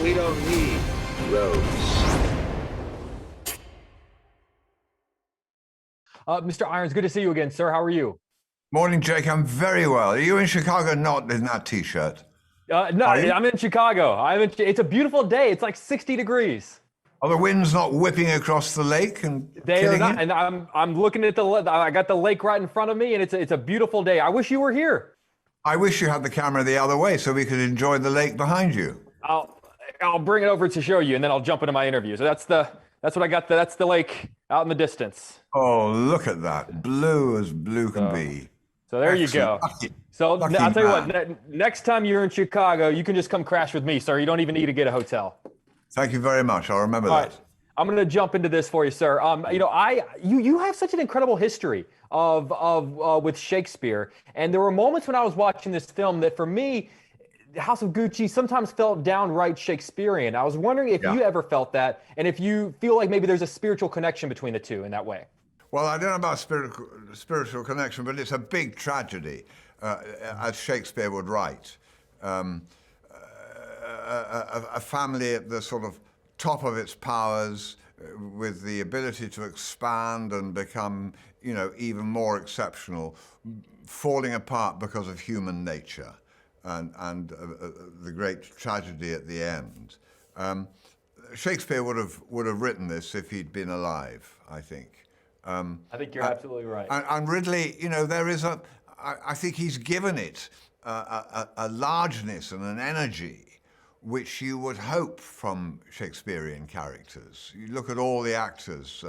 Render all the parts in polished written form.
We don't need roads. Mr. Irons, good to see you again, sir. How are you? Morning, Jake. I'm very well. Are you in Chicago? Not in that T-shirt. No, I'm in Chicago. It's a beautiful day. It's like 60 degrees. Are the winds not whipping across the lake and They are killing not, you? and I'm looking at I got the lake right in front of me, and it's a beautiful day. I wish you were here. I wish you had the camera the other way so we could enjoy the lake behind you. I'll bring it over to show you, and then I'll jump into my interview. So that's what I got. That's the lake out in the distance. Oh, look at that. Blue as blue can be. So there you go. So lucky I'll tell you man. what, next time you're in Chicago, you can just come crash with me, sir. You don't even need to get a hotel. Thank you very much. I'll remember All that. right. I'm going to jump into this for you, sir. You have such an incredible history with Shakespeare, and there were moments when I was watching this film that, for me, House of Gucci sometimes felt downright Shakespearean. I was wondering if you ever felt that, and if you feel like maybe there's a spiritual connection between the two in that way. Well, I don't know about spiritual connection, but it's a big tragedy, as Shakespeare would write. A family at the sort of top of its powers, with the ability to expand and become, even more exceptional, falling apart because of human nature, and the great tragedy at the end. Shakespeare would have written this if he'd been alive, I think. I think you're absolutely right. And Ridley, there is I think he's given it a largeness and an energy which you would hope from Shakespearean characters. You look at all the actors,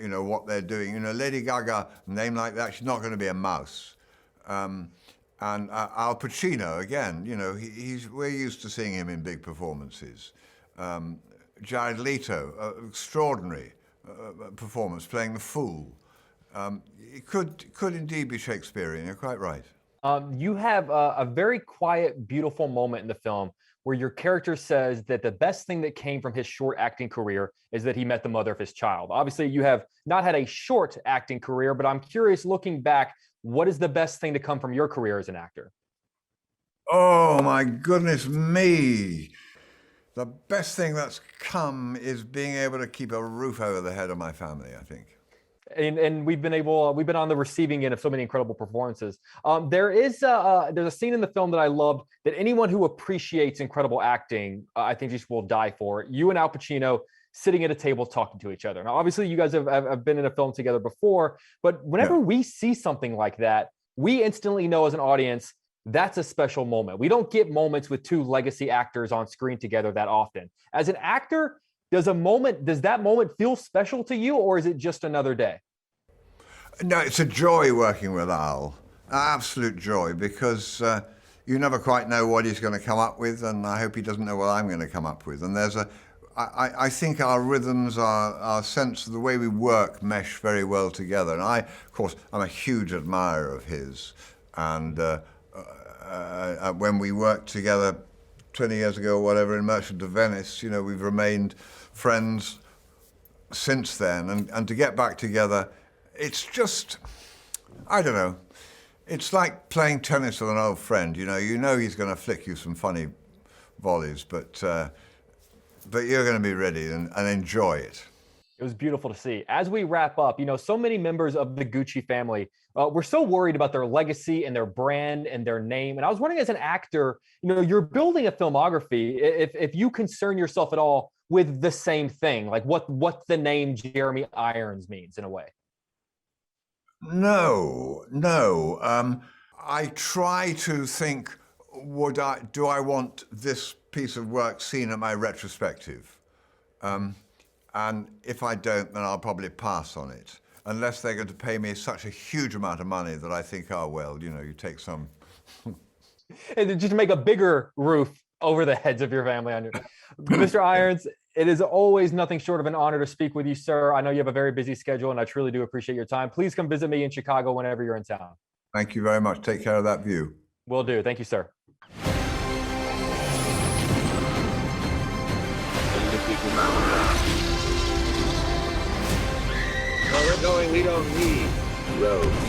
what they're doing. Lady Gaga, a name like that, she's not going to be a mouse. And Al Pacino, again, we're used to seeing him in big performances. Jared Leto, extraordinary performance, playing the fool. It could indeed be Shakespearean, you're quite right. You have a very quiet, beautiful moment in the film where your character says that the best thing that came from his short acting career is that he met the mother of his child. Obviously, you have not had a short acting career, but I'm curious, looking back, what is the best thing to come from your career as an actor? Oh, my goodness me. The best thing that's come is being able to keep a roof over the head of my family, I think. And we've been on the receiving end of so many incredible performances. There's a scene in the film that I loved that anyone who appreciates incredible acting, I think just will die for it. You and Al Pacino sitting at a table talking to each other. Now, obviously, you guys have been in a film together before, but whenever we see something like that, we instantly know as an audience, that's a special moment. We don't get moments with two legacy actors on screen together that often. As an actor, does that moment feel special to you, or is it just another day? No, it's a joy working with Al. Absolute joy, because you never quite know what he's going to come up with, and I hope he doesn't know what I'm going to come up with. And I think our rhythms, our sense of the way we work mesh very well together. And of course, I'm a huge admirer of his. And when we worked together 20 years ago or whatever in Merchant of Venice, we've remained friends since then, and to get back together, it's just, I don't know, it's like playing tennis with an old friend. You know he's going to flick you some funny volleys, but you're going to be ready and enjoy it. It was beautiful to see. As we wrap up, so many members of the Gucci family were so worried about their legacy and their brand and their name. And I was wondering, as an actor, you're building a filmography. If you concern yourself at all with the same thing, like what the name Jeremy Irons means in a way. No. I try to think, do I want this piece of work seen at my retrospective? And if I don't, then I'll probably pass on it, unless they're going to pay me such a huge amount of money that I think, oh, well, you take some. And just make a bigger roof over the heads of your family on your. Mr. Irons, it is always nothing short of an honor to speak with you, sir. I know you have a very busy schedule, and I truly do appreciate your time. Please come visit me in Chicago whenever you're in town. Thank you very much. Take care of that view. Will do. Thank you, sir. We don't need roads.